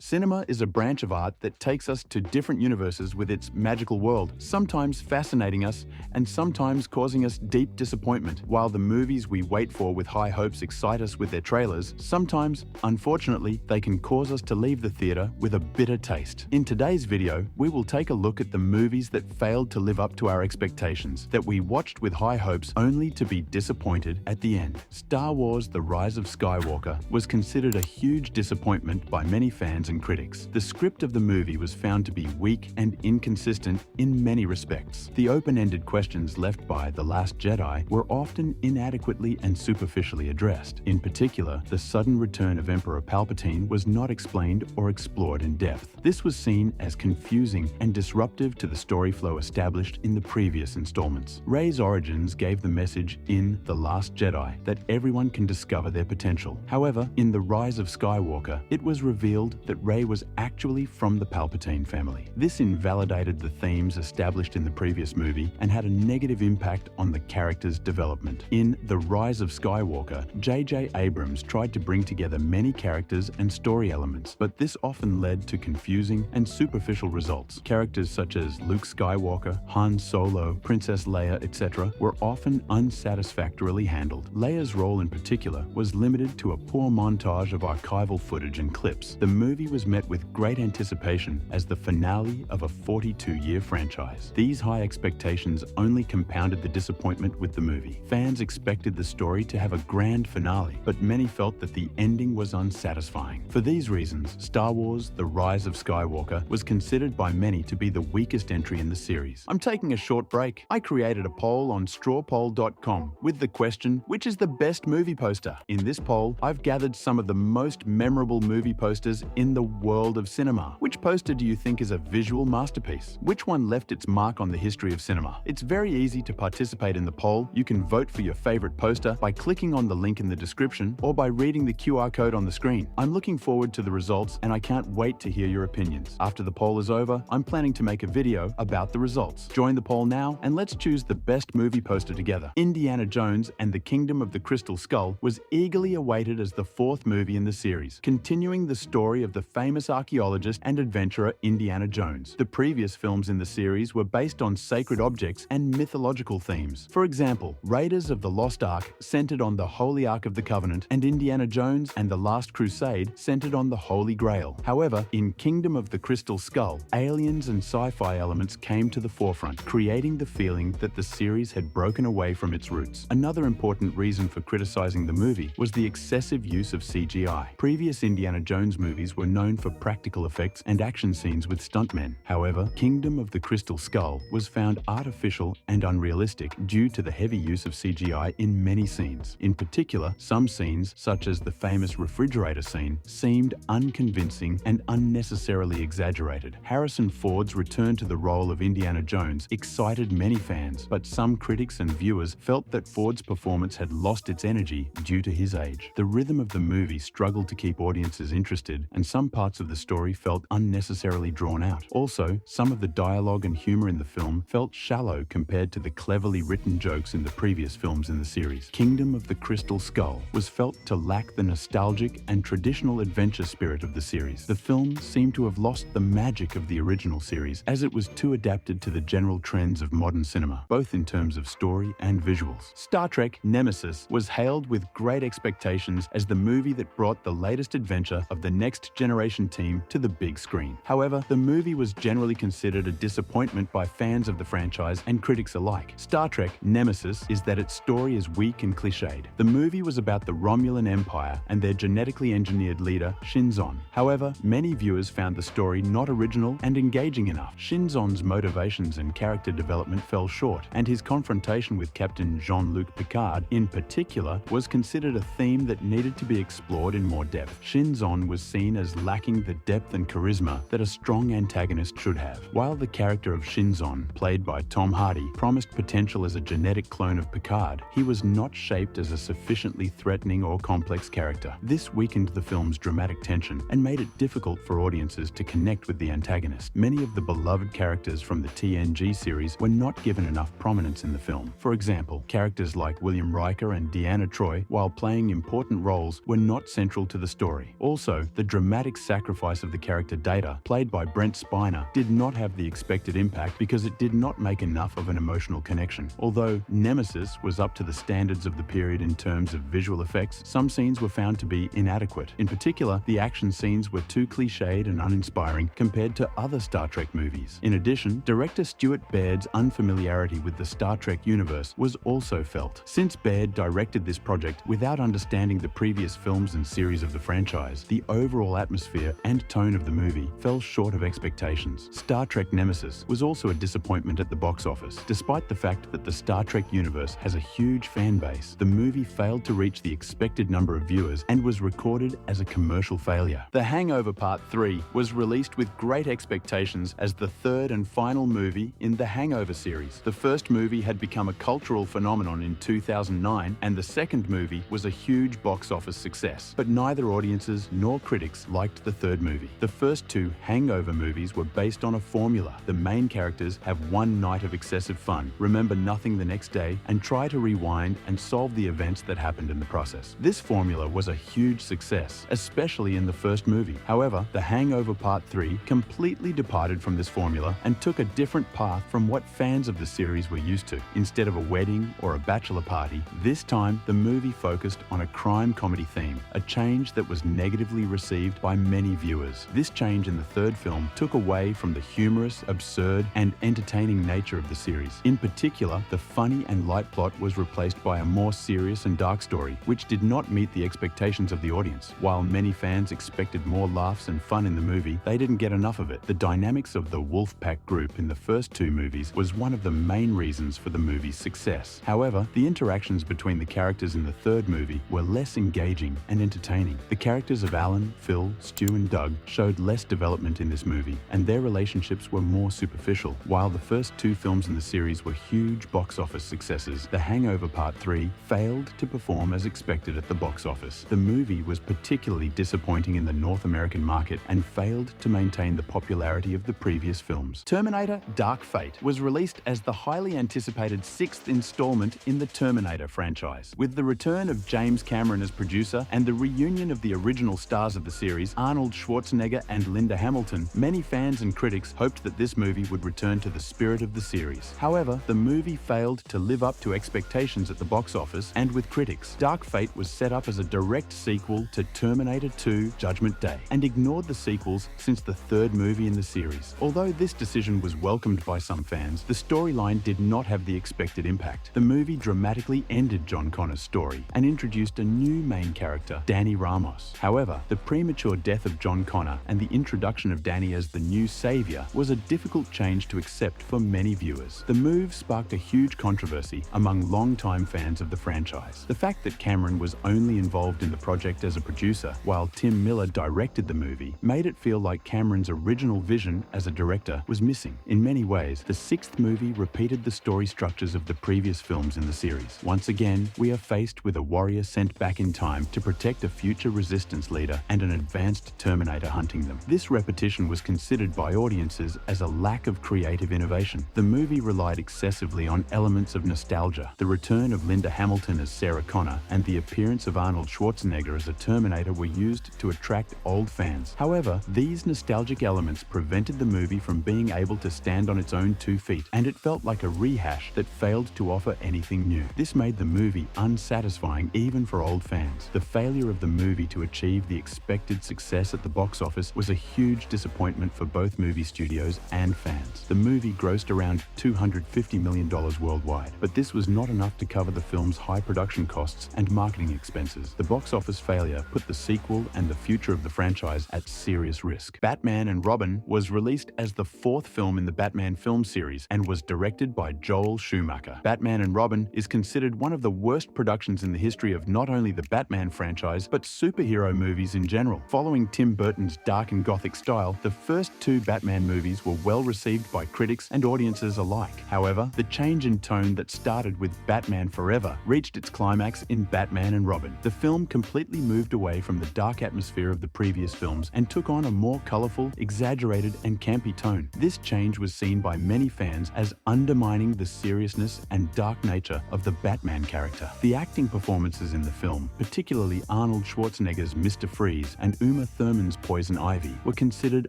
Cinema is a branch of art that takes us to different universes with its magical world, sometimes fascinating us and sometimes causing us deep disappointment. While the movies we wait for with high hopes excite us with their trailers, sometimes, unfortunately, they can cause us to leave the theater with a bitter taste. In today's video, we will take a look at the movies that failed to live up to our expectations, that we watched with high hopes only to be disappointed at the end. Star Wars: The Rise of Skywalker was considered a huge disappointment by many fans and critics. The script of the movie was found to be weak and inconsistent in many respects. The open-ended questions left by The Last Jedi were often inadequately and superficially addressed. In particular, the sudden return of Emperor Palpatine was not explained or explored in depth. This was seen as confusing and disruptive to the story flow established in the previous installments. Rey's origins gave the message in The Last Jedi that everyone can discover their potential. However, in The Rise of Skywalker, it was revealed that Rey was actually from the Palpatine family. This invalidated the themes established in the previous movie and had a negative impact on the character's development. In The Rise of Skywalker, J.J. Abrams tried to bring together many characters and story elements, but this often led to confusing and superficial results. Characters such as Luke Skywalker, Han Solo, Princess Leia, etc. were often unsatisfactorily handled. Leia's role in particular was limited to a poor montage of archival footage and clips. The movie was met with great anticipation as the finale of a 42-year franchise. These high expectations only compounded the disappointment with the movie. Fans expected the story to have a grand finale, but many felt that the ending was unsatisfying. For these reasons, Star Wars: The Rise of Skywalker was considered by many to be the weakest entry in the series. I'm taking a short break. I created a poll on strawpoll.com with the question, which is the best movie poster? In this poll, I've gathered some of the most memorable movie posters in the world of cinema. Which poster do you think is a visual masterpiece? Which one left its mark on the history of cinema? It's very easy to participate in the poll. You can vote for your favorite poster by clicking on the link in the description or by reading the QR code on the screen. I'm looking forward to the results and I can't wait to hear your opinions. After the poll is over, I'm planning to make a video about the results. Join the poll now and let's choose the best movie poster together. Indiana Jones and the Kingdom of the Crystal Skull was eagerly awaited as the fourth movie in the series, continuing the story of the famous archaeologist and adventurer Indiana Jones. The previous films in the series were based on sacred objects and mythological themes. For example, Raiders of the Lost Ark centered on the Holy Ark of the Covenant, and Indiana Jones and the Last Crusade centered on the Holy Grail. However, in Kingdom of the Crystal Skull, aliens and sci-fi elements came to the forefront, creating the feeling that the series had broken away from its roots. Another important reason for criticizing the movie was the excessive use of CGI. Previous Indiana Jones movies were known for practical effects and action scenes with stuntmen. However, Kingdom of the Crystal Skull was found artificial and unrealistic due to the heavy use of CGI in many scenes. In particular, some scenes, such as the famous refrigerator scene, seemed unconvincing and unnecessarily exaggerated. Harrison Ford's return to the role of Indiana Jones excited many fans, but some critics and viewers felt that Ford's performance had lost its energy due to his age. The rhythm of the movie struggled to keep audiences interested, and some parts of the story felt unnecessarily drawn out. Also, some of the dialogue and humor in the film felt shallow compared to the cleverly written jokes in the previous films in the series. Kingdom of the Crystal Skull was felt to lack the nostalgic and traditional adventure spirit of the series. The film seemed to have lost the magic of the original series, as it was too adapted to the general trends of modern cinema, both in terms of story and visuals. Star Trek: Nemesis was hailed with great expectations as the movie that brought the latest adventure of the next generation team to the big screen. However, the movie was generally considered a disappointment by fans of the franchise and critics alike. Star Trek: Nemesis is that its story is weak and cliched. The movie was about the Romulan Empire and their genetically engineered leader, Shinzon. However, many viewers found the story not original and engaging enough. Shinzon's motivations and character development fell short, and his confrontation with Captain Jean-Luc Picard, in particular, was considered a theme that needed to be explored in more depth. Shinzon was seen as lacking the depth and charisma that a strong antagonist should have. While the character of Shinzon, played by Tom Hardy, promised potential as a genetic clone of Picard, he was not shaped as a sufficiently threatening or complex character. This weakened the film's dramatic tension and made it difficult for audiences to connect with the antagonist. Many of the beloved characters from the TNG series were not given enough prominence in the film. For example, characters like William Riker and Deanna Troi, while playing important roles, were not central to the story. Also, the dramatic dramatic sacrifice of the character Data, played by Brent Spiner, did not have the expected impact because it did not make enough of an emotional connection. Although Nemesis was up to the standards of the period in terms of visual effects, some scenes were found to be inadequate. In particular, the action scenes were too cliched and uninspiring compared to other Star Trek movies. In addition, director Stuart Baird's unfamiliarity with the Star Trek universe was also felt. Since Baird directed this project without understanding the previous films and series of the franchise, the overall atmosphere and tone of the movie fell short of expectations. Star Trek Nemesis was also a disappointment at the box office. Despite the fact that the Star Trek universe has a huge fan base, the movie failed to reach the expected number of viewers and was recorded as a commercial failure. The Hangover Part 3 was released with great expectations as the third and final movie in the Hangover series. The first movie had become a cultural phenomenon in 2009, and the second movie was a huge box office success. But neither audiences nor critics liked the third movie. The first two Hangover movies were based on a formula. The main characters have one night of excessive fun, remember nothing the next day, and try to rewind and solve the events that happened in the process. This formula was a huge success, especially in the first movie. However, The Hangover Part 3 completely departed from this formula and took a different path from what fans of the series were used to. Instead of a wedding or a bachelor party, this time the movie focused on a crime comedy theme, a change that was negatively received by many viewers. This change in the third film took away from the humorous, absurd, and entertaining nature of the series. In particular, the funny and light plot was replaced by a more serious and dark story, which did not meet the expectations of the audience. While many fans expected more laughs and fun in the movie, they didn't get enough of it. The dynamics of the Wolfpack group in the first two movies was one of the main reasons for the movie's success. However, the interactions between the characters in the third movie were less engaging and entertaining. The characters of Alan, Phil, Stu, and Doug showed less development in this movie, and their relationships were more superficial. While the first two films in the series were huge box office successes, The Hangover Part 3 failed to perform as expected at the box office. The movie was particularly disappointing in the North American market and failed to maintain the popularity of the previous films. Terminator: Dark Fate was released as the highly anticipated sixth installment in the Terminator franchise. With the return of James Cameron as producer and the reunion of the original stars of the series, Arnold Schwarzenegger and Linda Hamilton, many fans and critics hoped that this movie would return to the spirit of the series. However, the movie failed to live up to expectations at the box office and with critics. Dark Fate was set up as a direct sequel to Terminator 2: Judgment Day and ignored the sequels since the third movie in the series. Although this decision was welcomed by some fans, the storyline did not have the expected impact. The movie dramatically ended John Connor's story and introduced a new main character, Danny Ramos. However, the premature death of John Connor and the introduction of Danny as the new savior was a difficult change to accept for many viewers. The move sparked a huge controversy among longtime fans of the franchise. The fact that Cameron was only involved in the project as a producer, while Tim Miller directed the movie, made it feel like Cameron's original vision as a director was missing. In many ways, the sixth movie repeated the story structures of the previous films in the series. Once again, we are faced with a warrior sent back in time to protect a future resistance leader and an advanced Terminator hunting them. This repetition was considered by audiences as a lack of creative innovation. The movie relied excessively on elements of nostalgia. The return of Linda Hamilton as Sarah Connor and the appearance of Arnold Schwarzenegger as a Terminator were used to attract old fans. However, these nostalgic elements prevented the movie from being able to stand on its own 2 feet, and it felt like a rehash that failed to offer anything new. This made the movie unsatisfying even for old fans. The failure of the movie to achieve the expected success at the box office was a huge disappointment for both movie studios and fans. The movie grossed around $250 million worldwide, but this was not enough to cover the film's high production costs and marketing expenses. The box office failure put the sequel and the future of the franchise at serious risk. Batman and Robin was released as the fourth film in the Batman film series and was directed by Joel Schumacher. Batman and Robin is considered one of the worst productions in the history of not only the Batman franchise, but superhero movies in general. Following Tim Burton's dark and gothic style, the first two Batman movies were well received by critics and audiences alike. However, the change in tone that started with Batman Forever reached its climax in Batman and Robin. The film completely moved away from the dark atmosphere of the previous films and took on a more colorful, exaggerated, and campy tone. This change was seen by many fans as undermining the seriousness and dark nature of the Batman character. The acting performances in the film, particularly Arnold Schwarzenegger's Mr. Freeze and Uma Uma Thurman's Poison Ivy were considered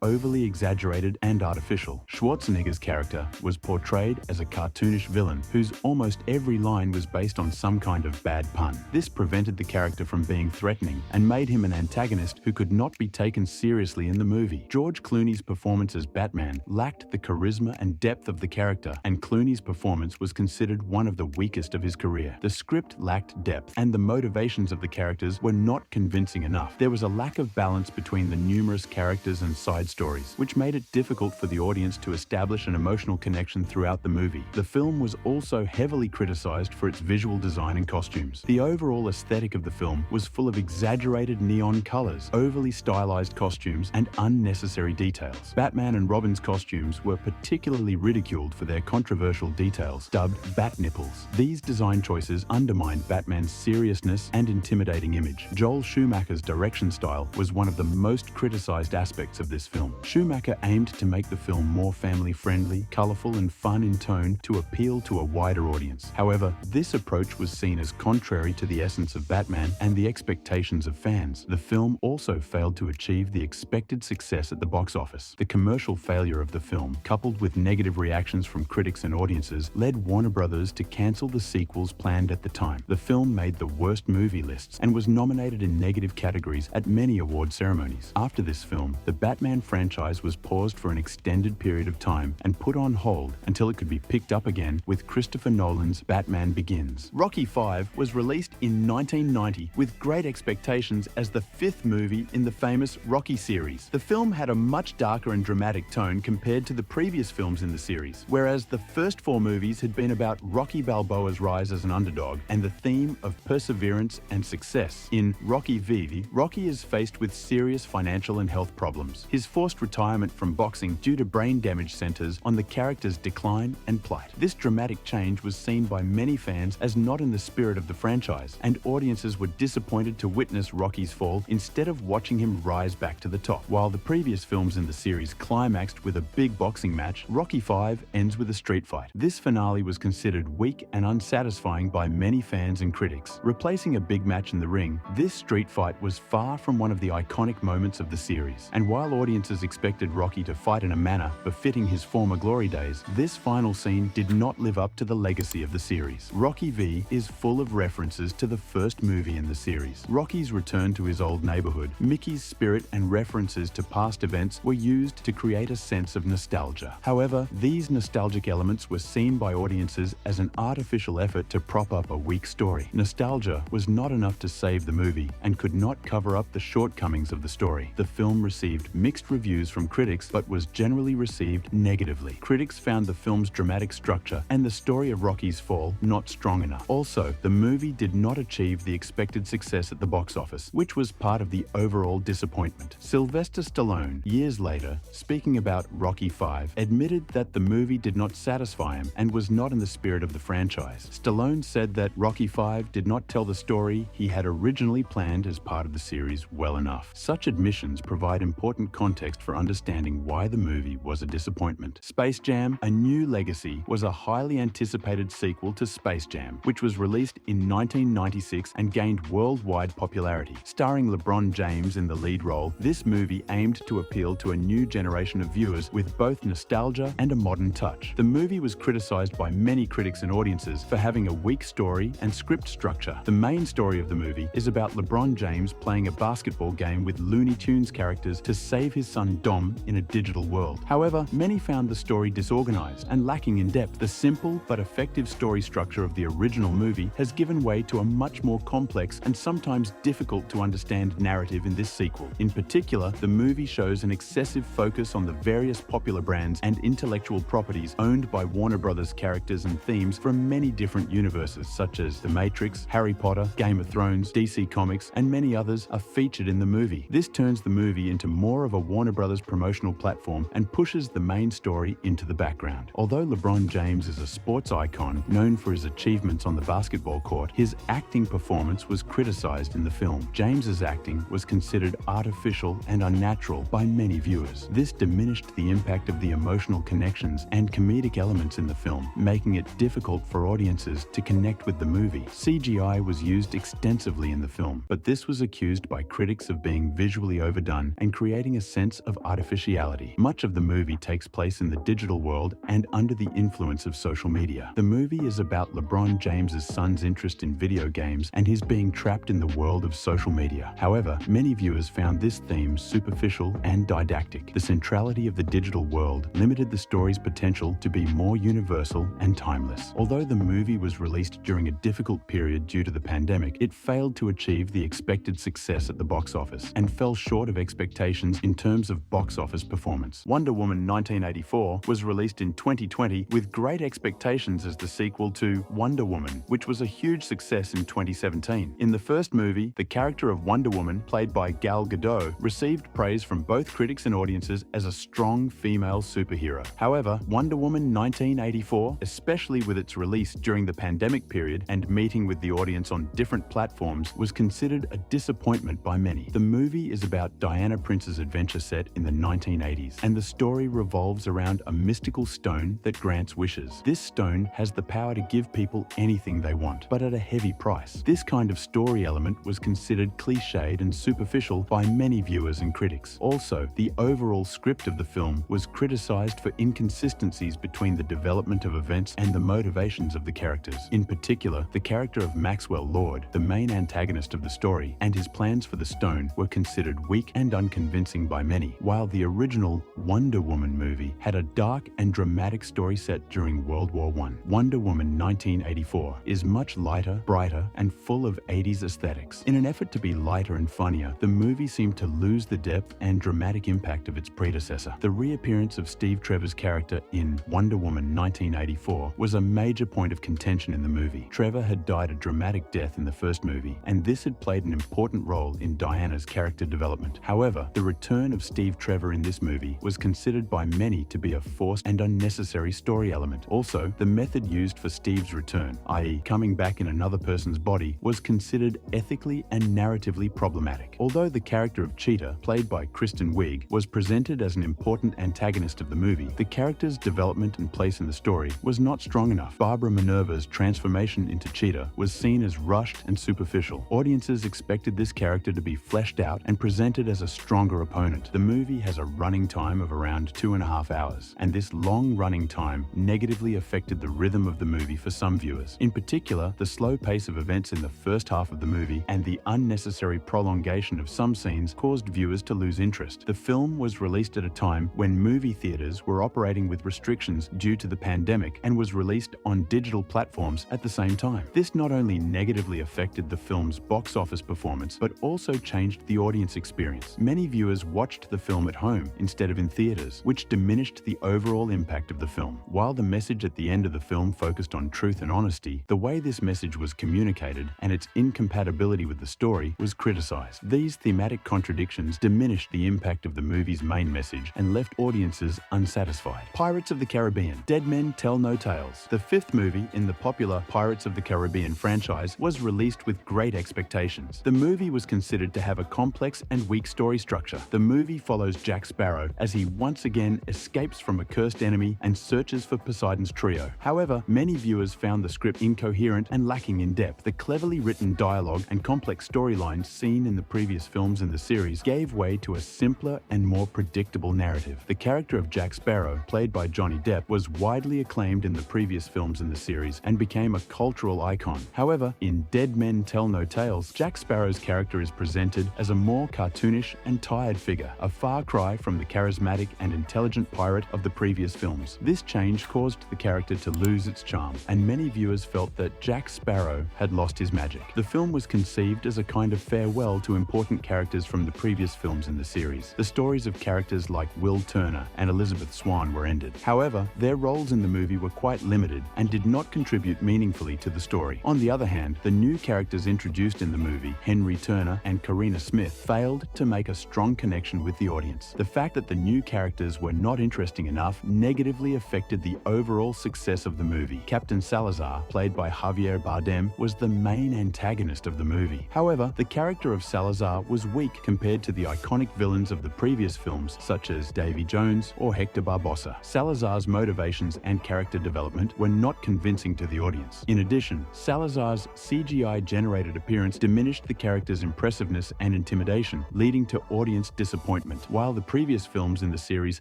overly exaggerated and artificial. Schwarzenegger's character was portrayed as a cartoonish villain whose almost every line was based on some kind of bad pun. This prevented the character from being threatening and made him an antagonist who could not be taken seriously in the movie. George Clooney's performance as Batman lacked the charisma and depth of the character, and Clooney's performance was considered one of the weakest of his career. The script lacked depth, and the motivations of the characters were not convincing enough. There was a lack of balance between the numerous characters and side stories, which made it difficult for the audience to establish an emotional connection throughout the movie. The film was also heavily criticized for its visual design and costumes. The overall aesthetic of the film was full of exaggerated neon colors, overly stylized costumes, and unnecessary details. Batman and Robin's costumes were particularly ridiculed for their controversial details, dubbed bat nipples. These design choices undermined Batman's seriousness and intimidating image. Joel Schumacher's direction style was one of the most criticized aspects of this film. Schumacher aimed to make the film more family-friendly, colorful, and fun in tone to appeal to a wider audience. However, this approach was seen as contrary to the essence of Batman and the expectations of fans. The film also failed to achieve the expected success at the box office. The commercial failure of the film, coupled with negative reactions from critics and audiences, led Warner Brothers to cancel the sequels planned at the time. The film made the worst movie lists and was nominated in negative categories at many award ceremonies. After this film, the Batman franchise was paused for an extended period of time and put on hold until it could be picked up again with Christopher Nolan's Batman Begins. Rocky V was released in 1990 with great expectations as the fifth movie in the famous Rocky series. The film had a much darker and dramatic tone compared to the previous films in the series, whereas the first four movies had been about Rocky Balboa's rise as an underdog and the theme of perseverance and success. In Rocky V, Rocky is faced with serious financial and health problems. His forced retirement from boxing due to brain damage centers on the character's decline and plight. This dramatic change was seen by many fans as not in the spirit of the franchise, and audiences were disappointed to witness Rocky's fall instead of watching him rise back to the top. While the previous films in the series climaxed with a big boxing match, Rocky V ends with a street fight. This finale was considered weak and unsatisfying by many fans and critics. Replacing a big match in the ring, this street fight was far from one of the iconic moments of the series. And while audiences expected Rocky to fight in a manner befitting his former glory days, this final scene did not live up to the legacy of the series. Rocky V is full of references to the first movie in the series. Rocky's return to his old neighborhood, Mickey's spirit, and references to past events were used to create a sense of nostalgia. However, these nostalgic elements were seen by audiences as an artificial effort to prop up a weak story. Nostalgia was not enough to save the movie and could not cover up the shortcomings of the story. The film received mixed reviews from critics but was generally received negatively. Critics found the film's dramatic structure and the story of Rocky's fall not strong enough. Also, the movie did not achieve the expected success at the box office, which was part of the overall disappointment. Sylvester Stallone, years later, speaking about Rocky V, admitted that the movie did not satisfy him and was not in the spirit of the franchise. Stallone said that Rocky V did not tell the story he had originally planned as part of the series well enough. Such admissions provide important context for understanding why the movie was a disappointment. Space Jam: A New Legacy was a highly anticipated sequel to Space Jam, which was released in 1996 and gained worldwide popularity. Starring LeBron James in the lead role, this movie aimed to appeal to a new generation of viewers with both nostalgia and a modern touch. The movie was criticized by many critics and audiences for having a weak story and script structure. The main story of the movie is about LeBron James playing a basketball game with Looney Tunes characters to save his son Dom in a digital world. However, many found the story disorganized and lacking in depth. The simple but effective story structure of the original movie has given way to a much more complex and sometimes difficult to understand narrative in this sequel. In particular, the movie shows an excessive focus on the various popular brands and intellectual properties owned by Warner Brothers characters and themes from many different universes such as The Matrix, Harry Potter, Game of Thrones, DC Comics, and many others are featured in the movie. This turns the movie into more of a Warner Brothers promotional platform and pushes the main story into the background. Although LeBron James is a sports icon known for his achievements on the basketball court, his acting performance was criticized in the film. James's acting was considered artificial and unnatural by many viewers. This diminished the impact of the emotional connections and comedic elements in the film, making it difficult for audiences to connect with the movie. CGI was used extensively in the film, but this was accused by critics of being being visually overdone and creating a sense of artificiality. Much of the movie takes place in the digital world and under the influence of social media. The movie is about LeBron James's son's interest in video games and his being trapped in the world of social media. However, many viewers found this theme superficial and didactic. The centrality of the digital world limited the story's potential to be more universal and timeless. Although the movie was released during a difficult period due to the pandemic, it failed to achieve the expected success at the box office and fell short of expectations in terms of box office performance. Wonder Woman 1984 was released in 2020 with great expectations as the sequel to Wonder Woman, which was a huge success in 2017. In the first movie, the character of Wonder Woman, played by Gal Gadot, received praise from both critics and audiences as a strong female superhero. However, Wonder Woman 1984, especially with its release during the pandemic period and meeting with the audience on different platforms, was considered a disappointment by many. The movie is about Diana Prince's adventure set in the 1980s, and the story revolves around a mystical stone that grants wishes. This stone has the power to give people anything they want, but at a heavy price. This kind of story element was considered cliched and superficial by many viewers and critics. Also, the overall script of the film was criticized for inconsistencies between the development of events and the motivations of the characters. In particular, the character of Maxwell Lord, the main antagonist of the story, and his plans for the stone were considered weak and unconvincing by many, while the original Wonder Woman movie had a dark and dramatic story set during World War I. Wonder Woman 1984 is much lighter, brighter, and full of 80s aesthetics. In an effort to be lighter and funnier, the movie seemed to lose the depth and dramatic impact of its predecessor. The reappearance of Steve Trevor's character in Wonder Woman 1984 was a major point of contention in the movie. Trevor had died a dramatic death in the first movie, and this had played an important role in Diana's character development. However, the return of Steve Trevor in this movie was considered by many to be a forced and unnecessary story element. Also, the method used for Steve's return, i.e. coming back in another person's body, was considered ethically and narratively problematic. Although the character of Cheetah, played by Kristen Wiig, was presented as an important antagonist of the movie, the character's development and place in the story was not strong enough. Barbara Minerva's transformation into Cheetah was seen as rushed and superficial. Audiences expected this character to be fleshed out and presented as a stronger opponent. The movie has a running time of around 2.5 hours, and this long running time negatively affected the rhythm of the movie for some viewers. In particular, the slow pace of events in the first half of the movie and the unnecessary prolongation of some scenes caused viewers to lose interest. The film was released at a time when movie theaters were operating with restrictions due to the pandemic and was released on digital platforms at the same time. This not only negatively affected the film's box office performance, but also changed the audience experience. Many viewers watched the film at home instead of in theaters, which diminished the overall impact of the film. While the message at the end of the film focused on truth and honesty, the way this message was communicated and its incompatibility with the story was criticized. These thematic contradictions diminished the impact of the movie's main message and left audiences unsatisfied. Pirates of the Caribbean: Dead Men Tell No Tales. The fifth movie in the popular Pirates of the Caribbean franchise was released with great expectations. The movie was considered to have a complex and weak story structure. The movie follows Jack Sparrow as he once again escapes from a cursed enemy and searches for Poseidon's trio. However, many viewers found the script incoherent and lacking in depth. The cleverly written dialogue and complex storylines seen in the previous films in the series gave way to a simpler and more predictable narrative. The character of Jack Sparrow, played by Johnny Depp, was widely acclaimed in the previous films in the series and became a cultural icon. However, in Dead Men Tell No Tales, Jack Sparrow's character is presented as a more cartoonish and tired figure, a far cry from the charismatic and intelligent pirate of the previous films. This change caused the character to lose its charm, and many viewers felt that Jack Sparrow had lost his magic. The film was conceived as a kind of farewell to important characters from the previous films in the series. The stories of characters like Will Turner and Elizabeth Swann were ended. However, their roles in the movie were quite limited and did not contribute meaningfully to the story. On the other hand, the new characters introduced in the movie, Henry Turner and Karina Smith, failed to make a strong connection with the audience. The fact that the new characters were not interesting enough negatively affected the overall success of the movie. Captain Salazar, played by Javier Bardem, was the main antagonist of the movie. However, the character of Salazar was weak compared to the iconic villains of the previous films, such as Davy Jones or Hector Barbossa. Salazar's motivations and character development were not convincing to the audience. In addition, Salazar's CGI-generated appearance diminished the character's impressiveness and intimidation, leading to audience disappointment. While the previous films in the series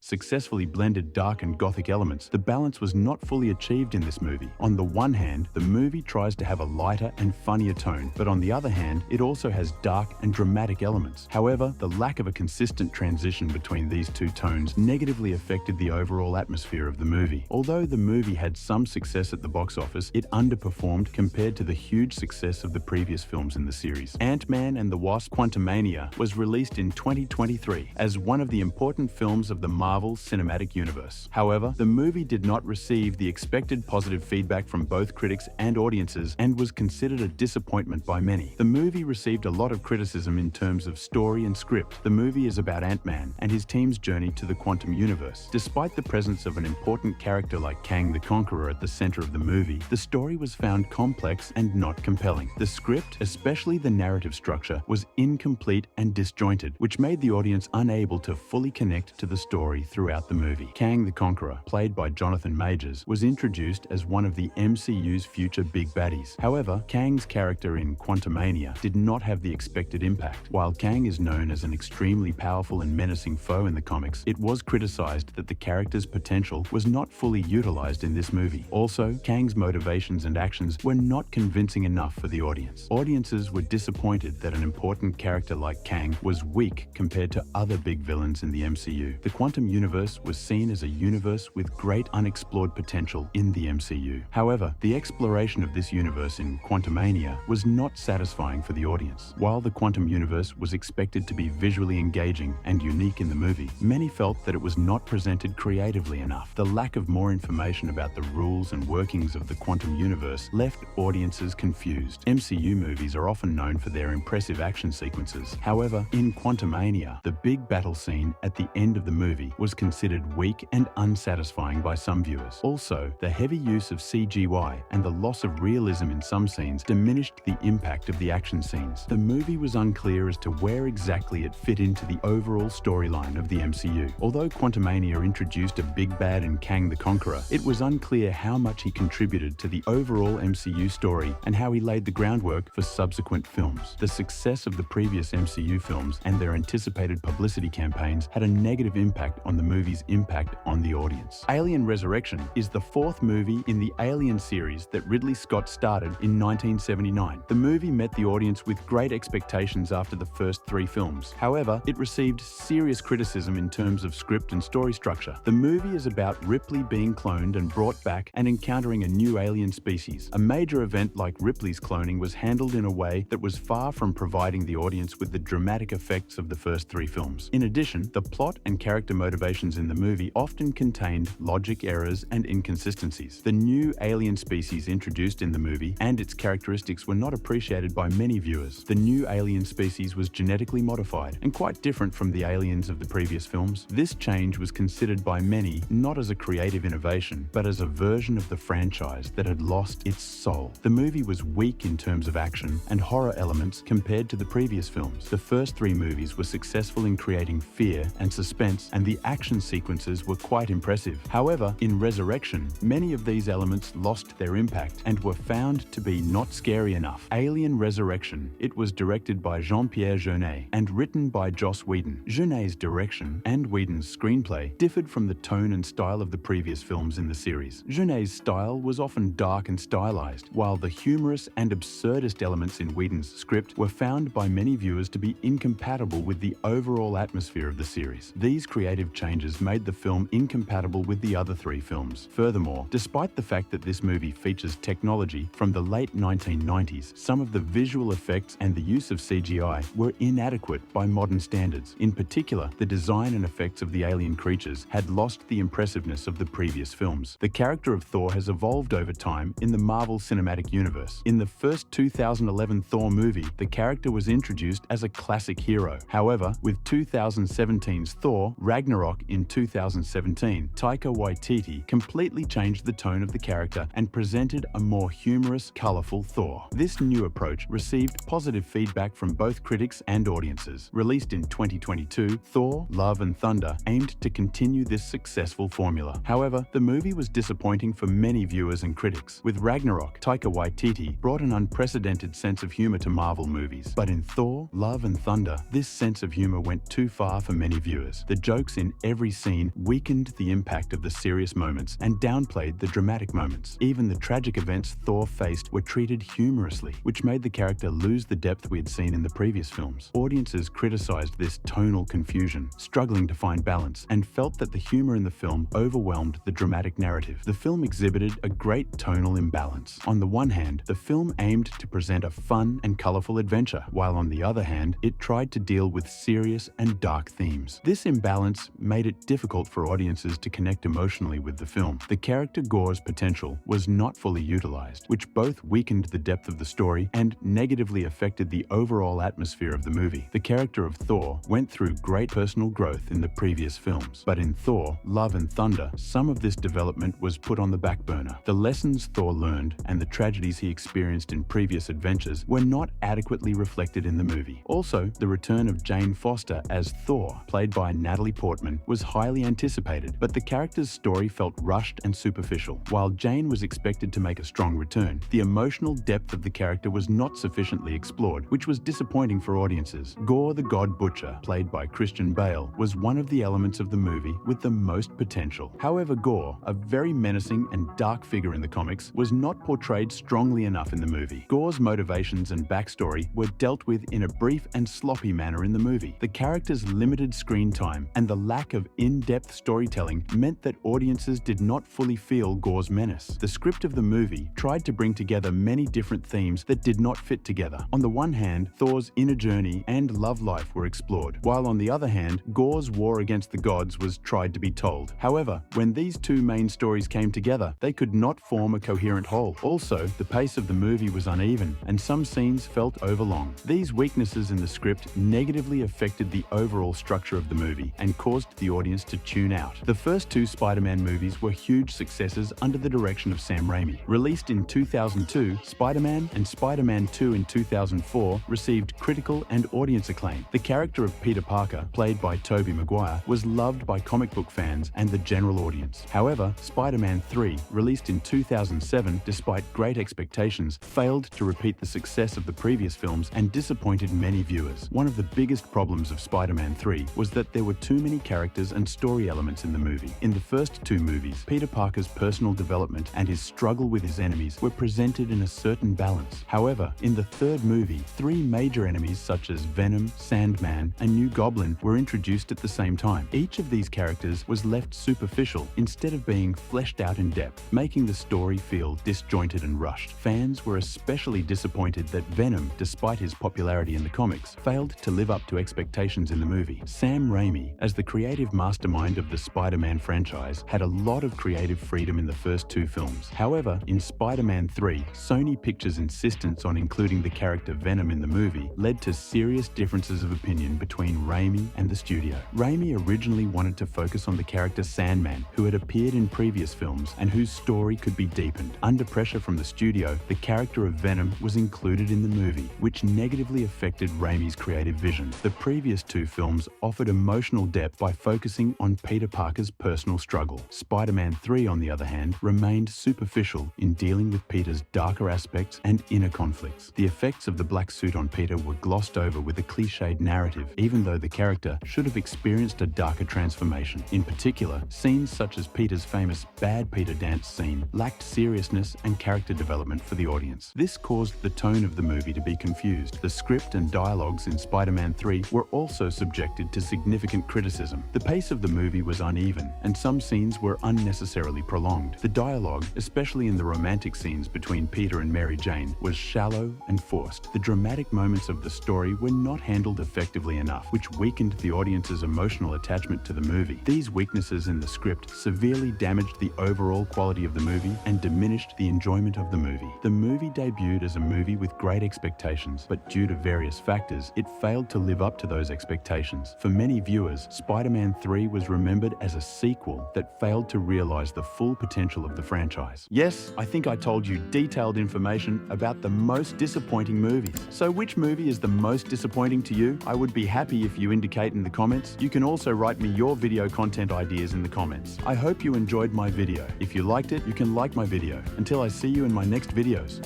successfully blended dark and gothic elements, the balance was not fully achieved in this movie. On the one hand, the movie tries to have a lighter and funnier tone, but on the other hand, it also has dark and dramatic elements. However, the lack of a consistent transition between these two tones negatively affected the overall atmosphere of the movie. Although the movie had some success at the box office, it underperformed compared to the huge success of the previous films in the series. Ant-Man and the Wasp: Quantumania was released in 2023 as one of the important films of the Marvel Cinematic Universe. However, the movie did not receive the expected positive feedback from both critics and audiences and was considered a disappointment by many. The movie received a lot of criticism in terms of story and script. The movie is about Ant-Man and his team's journey to the quantum universe. Despite the presence of an important character like Kang the Conqueror at the center of the movie, the story was found complex and not compelling. The script, especially the narrative structure, was incomplete and disjointed, which made the audience unable to fully connect to the story throughout the movie. Kang the Conqueror, played by Jonathan Majors, was introduced as one of the MCU's future big baddies. However, Kang's character in Quantumania did not have the expected impact. While Kang is known as an extremely powerful and menacing foe in the comics, it was criticized that the character's potential was not fully utilized in this movie. Also, Kang's motivations and actions were not convincing enough for the audience. Audiences were disappointed that an important character like Kang was weak compared to other big villains in the MCU. The quantum universe was seen as a universe with great unexplored potential in the MCU. However, the exploration of this universe in Quantumania was not satisfying for the audience. While the quantum universe was expected to be visually engaging and unique in the movie, many felt that it was not presented creatively enough. The lack of more information about the rules and workings of the quantum universe left audiences confused. MCU movies are often known for their impressive action sequences. However, in Quantumania, the big battle scene at the end of the movie was considered weak and unsatisfying by some viewers. Also, the heavy use of CGI and the loss of realism in some scenes diminished the impact of the action scenes. The movie was unclear as to where exactly it fit into the overall storyline of the MCU. Although Quantumania introduced a big bad in Kang the Conqueror, it was unclear how much he contributed to the overall MCU story and how he laid the groundwork for subsequent films. The success of the previous MCU films and their anticipated publicity campaigns had a negative impact on the movie's impact on the audience. Alien Resurrection is the fourth movie in the Alien series that Ridley Scott started in 1979. The movie met the audience with great expectations after the first three films. However, it received serious criticism in terms of script and story structure. The movie is about Ripley being cloned and brought back and encountering a new alien species. A major event like Ripley's cloning was handled in a way that was far from providing the audience with the dramatic effects of the first three films. In addition, the plot and character motivations in the movie often contained logic errors and inconsistencies. The new alien species introduced in the movie and its characteristics were not appreciated by many viewers. The new alien species was genetically modified and quite different from the aliens of the previous films. This change was considered by many not as a creative innovation, but as a version of the franchise that had lost its soul. The movie was weak in terms of action and horror elements compared to the previous films. The first three movies were successful in creating fear and suspense, and the action sequences were quite impressive. However, in Resurrection, many of these elements lost their impact and were found to be not scary enough. Alien Resurrection. It was directed by Jean-Pierre Jeunet and written by Joss Whedon. Jeunet's direction and Whedon's screenplay differed from the tone and style of the previous films in the series. Jeunet's style was often dark and stylized, while the humorous and absurdist elements in Whedon's script were found by many viewers to be incompatible with the overall atmosphere of the series. These creative changes made the film incompatible with the other three films. Furthermore, despite the fact that this movie features technology from the late 1990s, some of the visual effects and the use of CGI were inadequate by modern standards. In particular, the design and effects of the alien creatures had lost the impressiveness of the previous films. The character of Thor has evolved over time in the Marvel Cinematic Universe. In the first 2011 Thor movie, the character was introduced as a classic hero. However, with 2017's Thor: Ragnarok in 2017, Taika Waititi completely changed the tone of the character and presented a more humorous, colorful Thor. This new approach received positive feedback from both critics and audiences. Released in 2022, Thor: Love and Thunder aimed to continue this successful formula. However, the movie was disappointing for many viewers and critics. With Ragnarok, Taika Waititi brought an unprecedented sense of humor to Marvel movies. But in Thor: Thor: Love and Thunder, this sense of humor went too far for many viewers. The jokes in every scene weakened the impact of the serious moments and downplayed the dramatic moments. Even the tragic events Thor faced were treated humorously, which made the character lose the depth we had seen in the previous films. Audiences criticized this tonal confusion, struggling to find balance, and felt that the humor in the film overwhelmed the dramatic narrative. The film exhibited a great tonal imbalance. On the one hand, the film aimed to present a fun and colorful adventure, while on the other hand, it tried to deal with serious and dark themes. This imbalance made it difficult for audiences to connect emotionally with the film. The character Gorr's potential was not fully utilized, which both weakened the depth of the story and negatively affected the overall atmosphere of the movie. The character of Thor went through great personal growth in the previous films, but in Thor: Love and Thunder, some of this development was put on the back burner. The lessons Thor learned and the tragedies he experienced in previous adventures were not adequately reflected in the movie. Also, the return of Jane Foster as Thor, played by Natalie Portman, was highly anticipated, but the character's story felt rushed and superficial. While Jane was expected to make a strong return, the emotional depth of the character was not sufficiently explored, which was disappointing for audiences. Gorr the God Butcher, played by Christian Bale, was one of the elements of the movie with the most potential. However, Gorr, a very menacing and dark figure in the comics, was not portrayed strongly enough in the movie. Gorr's motivations and backstory were dealt with in a brief and sloppy manner in the movie. The character's limited screen time and the lack of in-depth storytelling meant that audiences did not fully feel Gorr's menace. The script of the movie tried to bring together many different themes that did not fit together. On the one hand, Thor's inner journey and love life were explored, while on the other hand, Gorr's war against the gods was tried to be told. However, when these two main stories came together, they could not form a coherent whole. Also, the pace of the movie was uneven, and some scenes felt overlong. These weaknesses in the script negatively affected the overall structure of the movie and caused the audience to tune out. The first two Spider-Man movies were huge successes under the direction of Sam Raimi. Released in 2002, Spider-Man and Spider-Man 2 in 2004 received critical and audience acclaim. The character of Peter Parker, played by Tobey Maguire, was loved by comic book fans and the general audience. However, Spider-Man 3, released in 2007 despite great expectations, failed to repeat the success of the previous films and disappointed many viewers. One of the biggest problems of Spider-Man 3 was that there were too many characters and story elements in the movie. In the first two movies, Peter Parker's personal development and his struggle with his enemies were presented in a certain balance. However, in the third movie, three major enemies such as Venom, Sandman, and New Goblin were introduced at the same time. Each of these characters was left superficial instead of being fleshed out in depth, making the story feel disjointed and rushed. Fans were especially disappointed that Venom, despite his popularity in the comics, failed to live up to expectations in the movie. Sam Raimi, as the creative mastermind of the Spider-Man franchise, had a lot of creative freedom in the first two films. However, in Spider-Man 3, Sony Pictures' insistence on including the character Venom in the movie led to serious differences of opinion between Raimi and the studio. Raimi originally wanted to focus on the character Sandman, who had appeared in previous films and whose story could be deepened. Under pressure from the studio, the character of Venom was included in the movie, which negatively affected Raimi's creative vision. The previous two films offered emotional depth by focusing on Peter Parker's personal struggle. Spider-Man 3, on the other hand, remained superficial in dealing with Peter's darker aspects and inner conflicts. The effects of the black suit on Peter were glossed over with a cliched narrative, even though the character should have experienced a darker transformation. In particular, scenes such as Peter's famous Bad Peter dance scene lacked seriousness and character development for the audience. This caused the tone of the movie to be confused. The script and dialogues in Spider-Man 3 were also subjected to significant criticism. The pace of the movie was uneven, and some scenes were unnecessarily prolonged. The dialogue, especially in the romantic scenes between Peter and Mary Jane, was shallow and forced. The dramatic moments of the story were not handled effectively enough, which weakened the audience's emotional attachment to the movie. These weaknesses in the script severely damaged the overall quality of the movie and diminished the enjoyment of the movie. The movie debuted as a movie with great expectations, but due to various factors, it failed to live up to those expectations. For many viewers, Spider-Man 3 was remembered as a sequel that failed to realize the full potential of the franchise. Yes, I think I told you detailed information about the most disappointing movies. So which movie is the most disappointing to you? I would be happy if you indicate in the comments. You can also write me your video content ideas in the comments. I hope you enjoyed my video. If you liked it, you can like my video. Until I see you in my next videos.